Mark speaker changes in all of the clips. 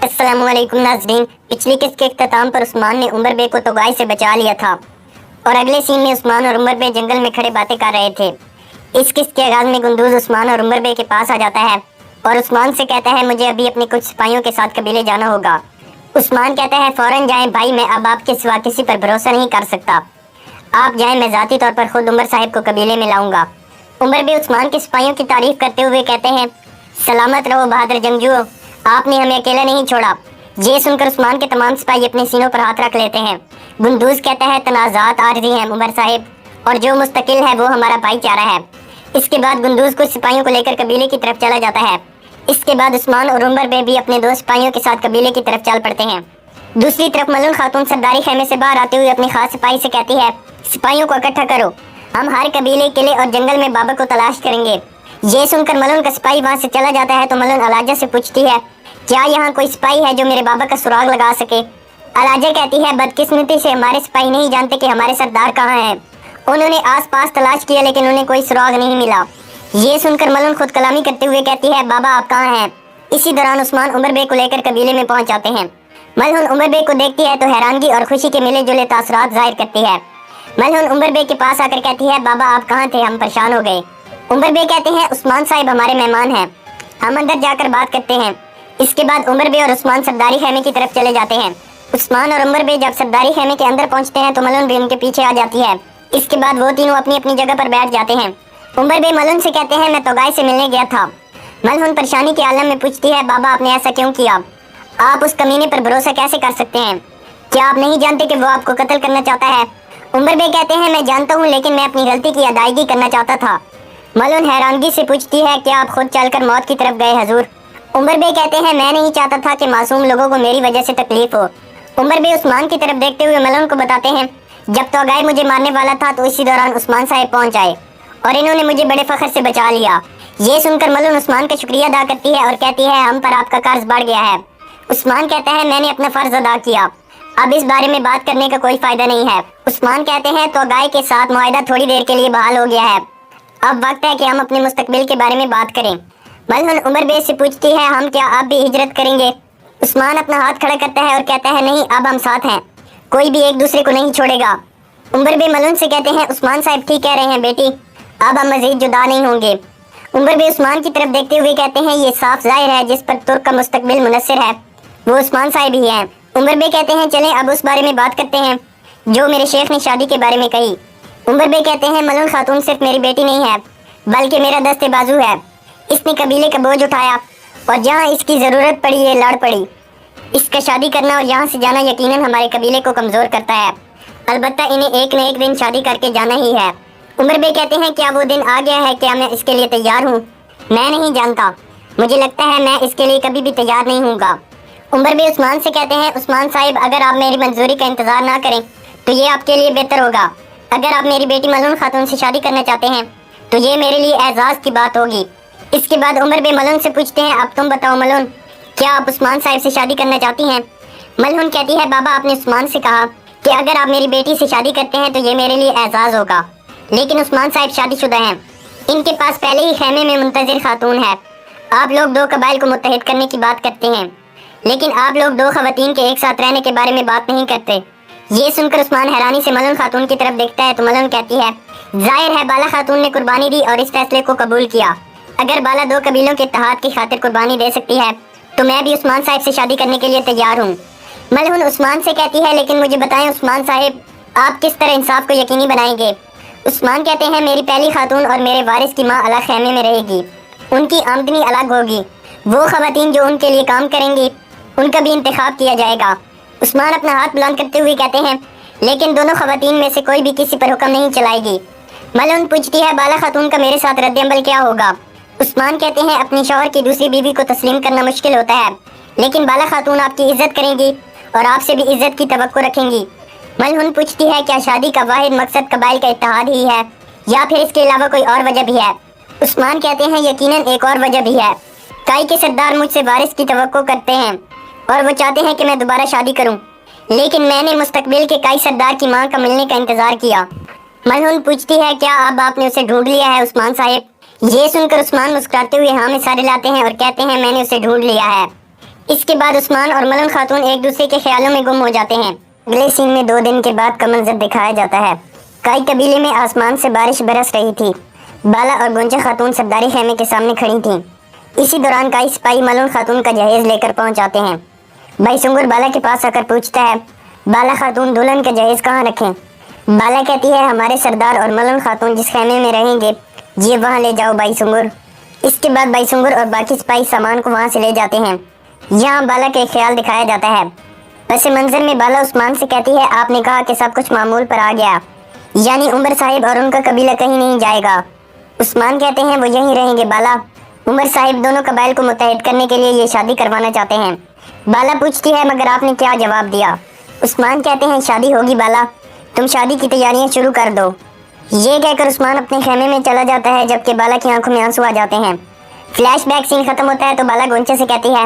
Speaker 1: अस्सलाम वालेकुम नाज़रीन। पिछली किस्त के इख्तिताम पर उस्मान ने उमर बे को तोगाई से बचा लिया था और अगले सीन में उस्मान और उमर बे जंगल में खड़े बातें कर रहे थे। इस किस्त के आगाज में गुंदूज उस्मान और उमर बे के पास आ जाता है और उस्मान से कहता है मुझे अभी अपने कुछ सिपाहियों के साथ कबीले जाना होगा। उस्मान कहता है फौरन जाएं भाई, मैं अब आपके सिवा किसी पर भरोसा नहीं कर सकता। आप जाएं, मैं ज़ाती तौर पर खुद उमर साहिब को कबीले में लाऊंगा। उमर बे उस्मान के सिपाहियों की तारीफ करते हुए कहते हैं सलामत रहो बहादुर जंगजुओ, आपने हमें अकेला नहीं छोड़ा। ये सुनकर उस्मान के तमाम सिपाही अपने सीनों पर हाथ रख लेते हैं। गुंदूज कहता है तनाज़ात आरज़ी हैं उमर साहिब, और जो मुस्तकिल है वो हमारा भाईचारा है। इसके बाद गुंदूज कुछ सिपाहियों को लेकर कबीले की तरफ चला जाता है। इसके बाद उस्मान और उमर बे भी अपने दो सिपाहियों के साथ कबीले की तरफ चल पड़ते हैं। दूसरी तरफ मलून खातून सरदारी खेमे से बाहर आते हुए अपने खास सिपाही से कहती है सिपाहियों को इकट्ठा करो, हम हर कबीले किले और जंगल में बाबा को तलाश करेंगे। ये सुनकर मलून का सिपाही वहाँ से चला जाता है तो मलून अलाजा से पूछती है क्या यहाँ कोई सिपाही है जो मेरे बाबा का सुराग लगा सके। अलाजा कहती है बदकिस्मती से हमारे सिपाही नहीं जानते कि हमारे सरदार कहाँ हैं। उन्होंने आसपास तलाश किया लेकिन उन्हें कोई सुराग नहीं मिला। ये सुनकर मलून खुद कलामी करते हुए कहती है बाबा आप कहाँ हैं। इसी दौरान उस्मान उमर बे को लेकर कबीले में पहुंच जाते हैं। मलून उमर बे को देखती है तो हैरानगी और खुशी के मिले जुले तासरात जाहिर करती है। मलून उमर बे के पास आकर कहती है बाबा आप कहाँ थे, हम परेशान हो गए। उमर बे कहते हैं उस्मान साहिब हमारे मेहमान हैं, हम अंदर जाकर बात करते हैं। इसके बाद उमर बे और उस्मान सरदारी खेमे की तरफ चले जाते हैं। उस्मान और उमर बे जब सरदारी खेमे के अंदर पहुंचते हैं तो मलून भी उनके पीछे आ जाती है। इसके बाद वो तीनों अपनी अपनी जगह पर बैठ जाते हैं। उमर बे मलून से कहते हैं मैं तोगाई से मिलने गया था। मलून परेशानी के आलम में पूछती है बाबा आपने ऐसा क्यों किया, आप उस कमीने पर भरोसा कैसे कर सकते हैं, क्या आप नहीं जानते कि वो आपको कत्ल करना चाहता है। उमर बे कहते हैं मैं जानता हूँ लेकिन मैं अपनी गलती की अदायगी करना चाहता था। मलून हैरानगी से पूछती है क्या आप खुद चलकर मौत की तरफ गए हजूर। उमर बे कहते हैं मैं नहीं चाहता था कि मासूम लोगों को मेरी वजह से तकलीफ हो। उमर बे उस्मान की तरफ देखते हुए मलून को बताते हैं जब तोगाई मुझे मारने वाला था तो इसी दौरान उस्मान साहिब पहुंच आए और इन्होंने मुझे बड़े फख्र से बचा लिया। ये सुनकर मलून उस्मान का शुक्रिया अदा करती है और कहती है हम पर आपका कर्ज बढ़ गया है। उस्मान कहता है मैंने अपना फर्ज अदा किया, अब इस बारे में बात करने का कोई फायदा नहीं है। उस्मान कहते हैं तोगाई के साथ मुआहदा थोड़ी देर के लिए बहाल हो गया है, अब वक्त है कि हम अपने मुस्तकबिल के बारे में बात करें। मलून उमर बे से पूछती है हम क्या आप भी हिजरत करेंगे। उस्मान अपना हाथ खड़ा करता है और कहता है नहीं, अब हम साथ हैं, कोई भी एक दूसरे को नहीं छोड़ेगा। उमर बे मलून से कहते हैं उस्मान साहब ठीक कह रहे हैं बेटी, अब हम मजीद जुदा नहीं होंगे। उमर बे उस्मान की तरफ देखते हुए कहते हैं ये साफ जाहिर है जिस पर तुर्क का मुस्तकबिल मुनस्सिर है वो उस्मान साहब ही हैं। उमर बे कहते हैं चलें अब उस बारे में बात करते हैं जो मेरे शेख ने शादी के बारे में कही। उमर बे कहते हैं मलून खातून सिर्फ मेरी बेटी नहीं है बल्कि मेरा दस्ते बाजू है, इसने कबीले का बोझ उठाया और जहाँ इसकी ज़रूरत पड़ी ये लड़ पड़ी। इसका शादी करना और यहाँ से जाना यकीनन हमारे कबीले को कमज़ोर करता है, अलबत्ता इन्हें एक न एक दिन शादी करके जाना ही है। उमर बे कहते हैं क्या वो दिन आ गया है, क्या मैं इसके लिए तैयार हूँ। मैं नहीं जानता, मुझे लगता है मैं इसके लिए कभी भी तैयार नहीं हूँगा। उमर बे उस्मान से कहते हैं उस्मान साहिब अगर आप मेरी मंजूरी का इंतज़ार ना करें तो ये आपके लिए बेहतर होगा। अगर आप मेरी बेटी मलून खातून से शादी करना चाहते हैं तो ये मेरे लिए एजाज़ की बात होगी। इसके बाद उमर बे मलून से पूछते हैं अब तुम बताओ मलून, क्या आप उस्मान साहिब से शादी करना चाहती हैं। मलून कहती है बाबा आपने उस्मान से कहा कि अगर आप मेरी बेटी से शादी करते हैं तो ये मेरे लिए एजाज़ होगा, लेकिन उस्मान साहिब शादीशुदा हैं, इनके पास पहले ही खेमे में मुंतज़िर खातून है। आप लोग दो कबाइल को मुत्तहिद करने की बात करते हैं लेकिन आप लोग दो खवातीन के एक साथ रहने के बारे में बात नहीं करते। ये सुनकर उस्मान हैरानी से मलून खातून की तरफ देखता है तो मलून कहती है जाहिर है बाला खातून ने कुर्बानी दी और इस फैसले को कबूल किया। अगर बाला दो कबीलों के इत्तेहाद की खातिर कुर्बानी दे सकती है तो मैं भी उस्मान साहिब से शादी करने के लिए तैयार हूँ। मलून उस्मान से कहती है लेकिन मुझे बताएं उस्मान साहिब आप किस तरह इंसाफ को यकीनी बनाएंगे। उस्मान कहते हैं मेरी पहली खातून और मेरे वारिस की माँ अलग खेमे में रहेगी, उनकी आमदनी अलग होगी, वो खवातीन जो उनके लिए काम करेंगी उनका भी इंतखाब किया जाएगा। उस्मान अपना हाथ बुलंद करते हुए कहते हैं लेकिन दोनों खवातीन में से कोई भी किसी पर हुक्म नहीं चलाएगी। मलून पूछती है बाला खातून का मेरे साथ रद्द-ए-अमल क्या होगा। उस्मान कहते हैं अपनी शौहर की दूसरी बीवी को तस्लीम करना मुश्किल होता है लेकिन बाला खातून आपकी इज्जत करेंगी और आपसे भी इज्जत की तवक्को रखेंगी। मलून पूछती है क्या शादी का वाहिद मकसद कबाइल का इत्तेहाद ही है या फिर इसके अलावा कोई और वजह भी है। उस्मान कहते हैं यकीनन एक और वजह भी है, काई के सरदार मुझसे वारिस की तवक्को करते हैं और वो चाहते हैं कि मैं दोबारा शादी करूं, लेकिन मैंने मुस्तकबिल के काई सरदार की मां का मिलने का इंतजार किया। मलून पूछती है क्या अब आपने उसे ढूंढ लिया है उस्मान साहिब। ये सुनकर उस्मान मुस्कुराते हुए हाँ में सारे लाते हैं और कहते हैं मैंने उसे ढूंढ लिया है। اس کے بعد عثمان اور ملن خاتون ایک دوسرے کے خیالوں میں گم ہو جاتے ہیں۔ اگلے سین میں 2 دن کے بعد کا منظر دکھایا جاتا ہے۔ کائی قبیلے میں آسمان سے بارش برس رہی تھی۔ بالا اور گونچا خاتون سرداری خیمے کے سامنے کھڑی تھیں۔ اسی دوران کائی سپاہی ملن خاتون کا جہیز لے کر پہنچ جاتے ہیں۔ بھائی سنگر بالا کے پاس آ کر پوچھتا ہے، بالا خاتون دلہن کا جہیز کہاں رکھیں؟ بالا کہتی ہے، ہمارے سردار اور ملن خاتون جس خیمے میں رہیں گے یہ وہاں لے جاؤ بھائی سنگر۔ اس کے بعد بھائی سنگر اور باقی سپاہی سامان کو وہاں سے لے جاتے ہیں۔ یہاں بالا کا ایک خیال دکھایا جاتا ہے۔ پس منظر میں بالا عثمان سے کہتی ہے، آپ نے کہا کہ سب کچھ معمول پر آ گیا، یعنی عمر صاحب اور ان کا قبیلہ کہیں نہیں جائے گا۔ عثمان کہتے ہیں، وہ یہیں رہیں گے بالا۔ عمر صاحب دونوں قبائل کو متحد کرنے کے لیے یہ شادی کروانا چاہتے ہیں۔ بالا پوچھتی ہے، مگر آپ نے کیا جواب دیا؟ عثمان کہتے ہیں، شادی ہوگی بالا، تم شادی کی تیاریاں شروع کر دو۔ یہ کہہ کر عثمان اپنے خیمے میں چلا جاتا ہے، جبکہ بالا کی آنکھوں میں آنسو آ جاتے ہیں۔ فلیش بیک سین ختم ہوتا ہے تو بالا گونچا سے کہتی ہے،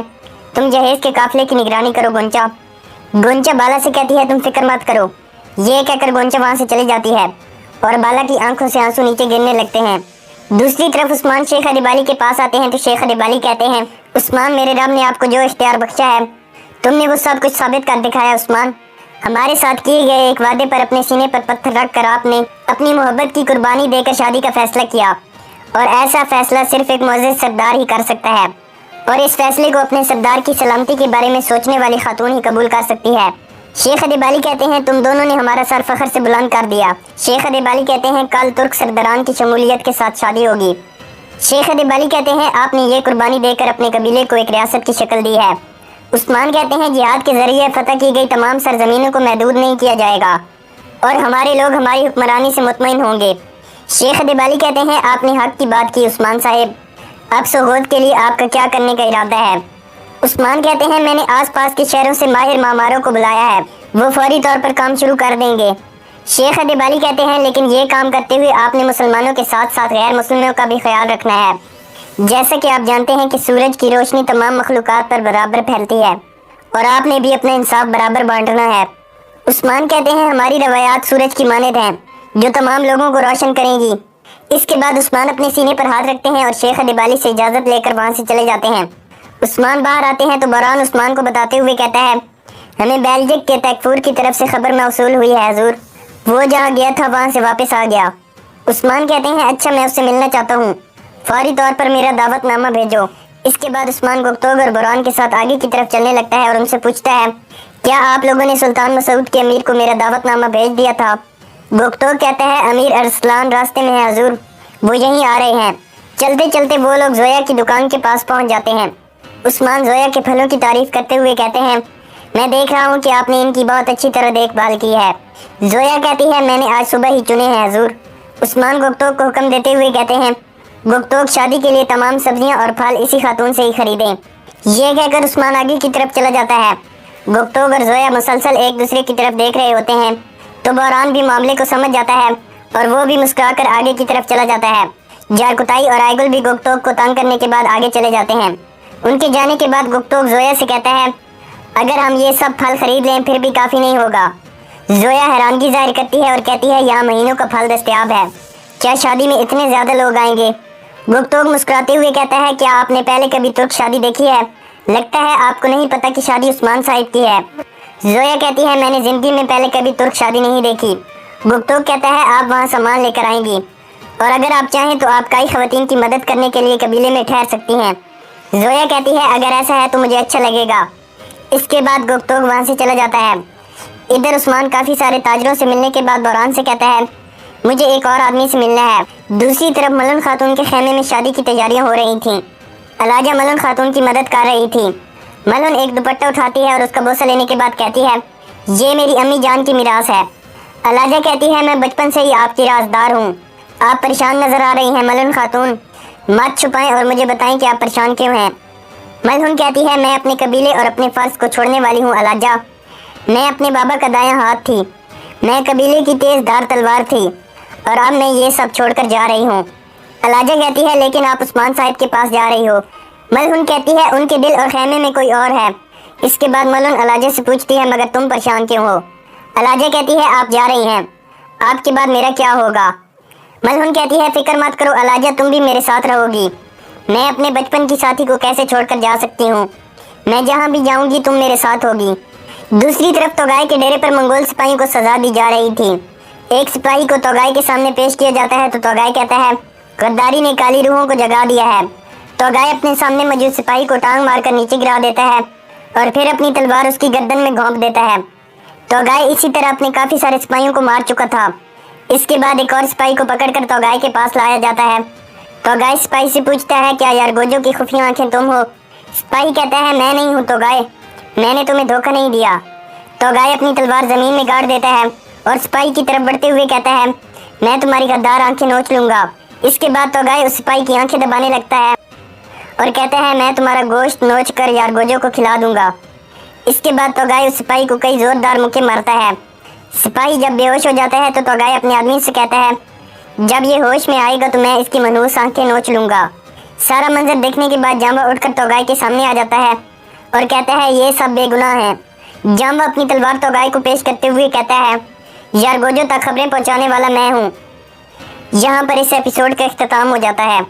Speaker 1: تم جہیز کے قافلے کی نگرانی کرو گونچا۔ گونچا بالا سے کہتی ہے، تم فکر مت کرو۔ یہ کہہ کر گونچا وہاں سے چلی جاتی ہے اور بالا کی آنکھوں سے آنسو نیچے گرنے لگتے ہیں۔ دوسری طرف عثمان شیخ ادیبالی کے پاس آتے ہیں تو شیخ ادیبالی کہتے ہیں، عثمان میرے رب نے آپ کو جو اختیار بخشا ہے تم نے وہ سب کچھ ثابت کر دکھایا عثمان۔ ہمارے ساتھ کیے گئے ایک وعدے پر اپنے سینے پر پتھر رکھ کر آپ نے اپنی محبت کی قربانی دے کر شادی کا فیصلہ کیا، اور ایسا فیصلہ صرف ایک معزز سردار ہی کر سکتا ہے، اور اس فیصلے کو اپنے سردار کی سلامتی کے بارے میں سوچنے والی خاتون ہی قبول کر سکتی ہے۔ شیخ ادیبالی کہتے ہیں، تم دونوں نے ہمارا سر فخر سے بلند کر دیا۔ شیخ ادیبالی کہتے ہیں، کل ترک سرداران کی شمولیت کے ساتھ شادی ہوگی۔ شیخ ادیبالی کہتے ہیں، آپ نے یہ قربانی دے کر اپنے قبیلے کو ایک ریاست کی شکل دی ہے۔ عثمان کہتے ہیں، جہاد کے ذریعے فتح کی گئی تمام سرزمینوں کو محدود نہیں کیا جائے گا، اور ہمارے لوگ ہماری حکمرانی سے مطمئن ہوں گے۔ شیخ ادیبالی کہتے ہیں، آپ نے حق کی بات کی عثمان صاحب، اب سوغوت کے لیے آپ کا کیا کرنے کا ارادہ ہے؟ عثمان کہتے ہیں، میں نے آس پاس کے شہروں سے ماہر معماروں کو بلایا ہے، وہ فوری طور پر کام شروع کر دیں گے۔ شیخ ادیبالی کہتے ہیں، لیکن یہ کام کرتے ہوئے آپ نے مسلمانوں کے ساتھ ساتھ غیر مسلموں کا بھی خیال رکھنا ہے۔ جیسا کہ آپ جانتے ہیں کہ سورج کی روشنی تمام مخلوقات پر برابر پھیلتی ہے، اور آپ نے بھی اپنا انصاف برابر بانٹنا ہے۔ عثمان کہتے ہیں، ہماری روایات سورج کی مانند ہیں جو تمام لوگوں کو روشن کریں گی۔ اس کے بعد عثمان اپنے سینے پر ہاتھ رکھتے ہیں اور شیخ ادیبالی سے اجازت لے کر وہاں سے چلے جاتے ہیں۔ عثمان باہر آتے ہیں تو بوران عثمان کو بتاتے ہوئے کہتا ہے، ہمیں بیلجک کے تیکفور کی طرف سے خبر موصول ہوئی ہے حضور، وہ جہاں گیا تھا وہاں سے واپس آ گیا۔ عثمان کہتے ہیں، اچھا میں اس سے ملنا چاہتا ہوں، فوری طور پر میرا دعوت نامہ بھیجو۔ اس کے بعد عثمان گپتوگ اور بوران کے ساتھ آگے کی طرف چلنے لگتا ہے اور ان سے پوچھتا ہے، کیا آپ لوگوں نے سلطان مسعود کے امیر کو میرا دعوت نامہ بھیج دیا تھا؟ گپتوگ کہتا ہے، امیر ارسلان راستے میں ہے حضور، وہ یہیں آ رہے ہیں۔ چلتے چلتے وہ لوگ زویا کی دکان کے پاس پہنچ جاتے ہیں۔ عثمان زویا کے پھلوں کی تعریف کرتے ہوئے کہتے ہیں، میں دیکھ رہا ہوں کہ آپ نے ان کی بہت اچھی طرح دیکھ بھال کی ہے۔ زویا کہتی ہے، میں نے آج صبح ہی چنے ہیں حضور۔ عثمان گپتوگ کو حکم دیتے ہوئے کہتے ہیں، گپتوگ شادی کے لیے تمام سبزیاں اور پھل اسی خاتون سے ہی خریدیں۔ یہ کہہ کر عثمان آگے کی طرف چلا جاتا ہے۔ گپتوگ اور زویا مسلسل ایک دوسرے کی طرف دیکھ رہے ہوتے ہیں تو بوران بھی معاملے کو سمجھ جاتا ہے اور وہ بھی مسکرا کر آگے کی طرف چلا جاتا ہے۔ جارکتائی اور آئیگل بھی گپتوگ کو تنگ کرنے کے بعد آگے چلے جاتے ہیں۔ ان کے جانے کے بعد گپتوگ زویا سے کہتا ہے، اگر ہم یہ سب پھل خرید لیں پھر بھی کافی نہیں ہوگا۔ زویا حیرانگی ظاہر کرتی ہے اور کہتی ہے، یہاں مہینوں کا پھل دستیاب ہے، کیا شادی میں اتنے زیادہ لوگ آئیں گے؟ گپتوگ مسکراتے ہوئے کہتا ہے، کیا آپ نے پہلے کبھی ترک شادی دیکھی ہے؟ لگتا ہے آپ کو نہیں پتا کہ شادی عثمان صاحب کی ہے۔ زویا کہتی ہے، میں نے زندگی میں پہلے کبھی ترک شادی نہیں دیکھی۔ گپتوگ کہتا ہے، آپ وہاں سامان لے کر آئیں گی، اور اگر آپ چاہیں تو آپ کئی خواتین کی مدد کرنے کے لیے قبیلے میں ٹھہر سکتی ہیں۔ زویا کہتی ہے، اگر ایسا ہے تو مجھے اچھا لگے گا۔ اس کے بعد گپتوگ وہاں سے چلا جاتا ہے۔ ادھر عثمان کافی سارے تاجروں سے ملنے کے بعد بوران سے کہتا ہے، مجھے ایک اور آدمی سے ملنا ہے۔ دوسری طرف ملن خاتون کے خیمے میں شادی کی تیاریاں ہو رہی تھیں۔ علاجہ ملن خاتون کی مدد کر رہی تھی۔ ملن ایک دوپٹہ اٹھاتی ہے اور اس کا بوسہ لینے کے بعد کہتی ہے، یہ میری امی جان کی میراث ہے۔ علاجہ کہتی ہے، میں بچپن سے ہی آپ کی رازدار ہوں۔ آپ پریشان نظر آ رہی ہیں ملن خاتون، مت چھپائیں اور مجھے بتائیں کہ آپ پریشان کیوں ہیں۔ ملن کہتی ہے، میں اپنے قبیلے اور اپنے فرض کو چھوڑنے والی ہوں علاجہ، میں اپنے بابا کا دایاں ہاتھ تھی، میں قبیلے کی تیز دھار تلوار تھی، اور اب میں یہ سب چھوڑ کر جا رہی ہوں۔ علاجہ کہتی ہے، لیکن آپ عثمان صاحب کے پاس جا رہی ہو۔ ملن کہتی ہے، ان کے دل اور خیمے میں کوئی اور ہے۔ اس کے بعد ملن علاجہ سے پوچھتی ہے، مگر تم پریشان کیوں ہو؟ علاجہ کہتی ہے، آپ جا رہی ہیں، آپ کے بعد میرا کیا ہوگا؟ ملن کہتی ہے، فکر مت کرو علاجہ، تم بھی میرے ساتھ رہو گی، میں اپنے بچپن کی ساتھی کو کیسے چھوڑ کر جا سکتی ہوں؟ मैं जहाँ भी जाऊंगी तुम मेरे साथ होगी। दूसरी तरफ तोगाई के डेरे पर मंगोल सिपाहियों को सजा दी जा रही थी। एक सिपाही को तोगाई के सामने पेश किया जाता है तो तोगाई कहता है, गद्दारी ने काली रूहों को जगा दिया है। तोगाई अपने सामने मौजूद सिपाही को टांग मारकर नीचे गिरा देता है और फिर अपनी तलवार उसकी गर्दन में घोंप देता है। तोगाई इसी तरह अपने काफी सारे सिपाहियों को मार चुका था। इसके बाद एक और सिपाही को पकड़कर तोगाई के पास लाया जाता है। तोगाई सिपाही से पूछता है, क्या यारगोजो की खुफिया आंखें तुम हो? सिपाही कहता है, मैं नहीं हूँ तोगाई, मैंने तुम्हें धोखा नहीं दिया। तोगाई अपनी तलवार जमीन में गाड़ देता है और सिपाही की तरफ बढ़ते हुए कहता है, मैं तुम्हारी गद्दार आंखें नोच लूंगा। इसके बाद तोगाई उस सिपाही की आंखें दबाने लगता है और कहता है, मैं तुम्हारा गोश्त नोच कर यारगोजो को खिला दूंगा। इसके बाद तोगाई उस सिपाही को कई जोरदार मुक्के मारता है। सिपाही जब बेहोश हो जाता है तो तोगाई अपने आदमी से कहता है, जब ये होश में आएगा तो मैं इसकी मनहूस आंखें नोच लूंगा। सारा मंजर देखने के बाद जाम्बा उठकर तोगाई के सामने आ जाता है और कहता है, ये सब बेगुनाह हैं। जाम्बा अपनी तलवार तोगाई को पेश करते हुए कहता है, यारगोजो तक खबरें पहुंचाने वाला मैं हूँ। यहाँ पर इस एपिसोड का इख्तिताम हो जाता है।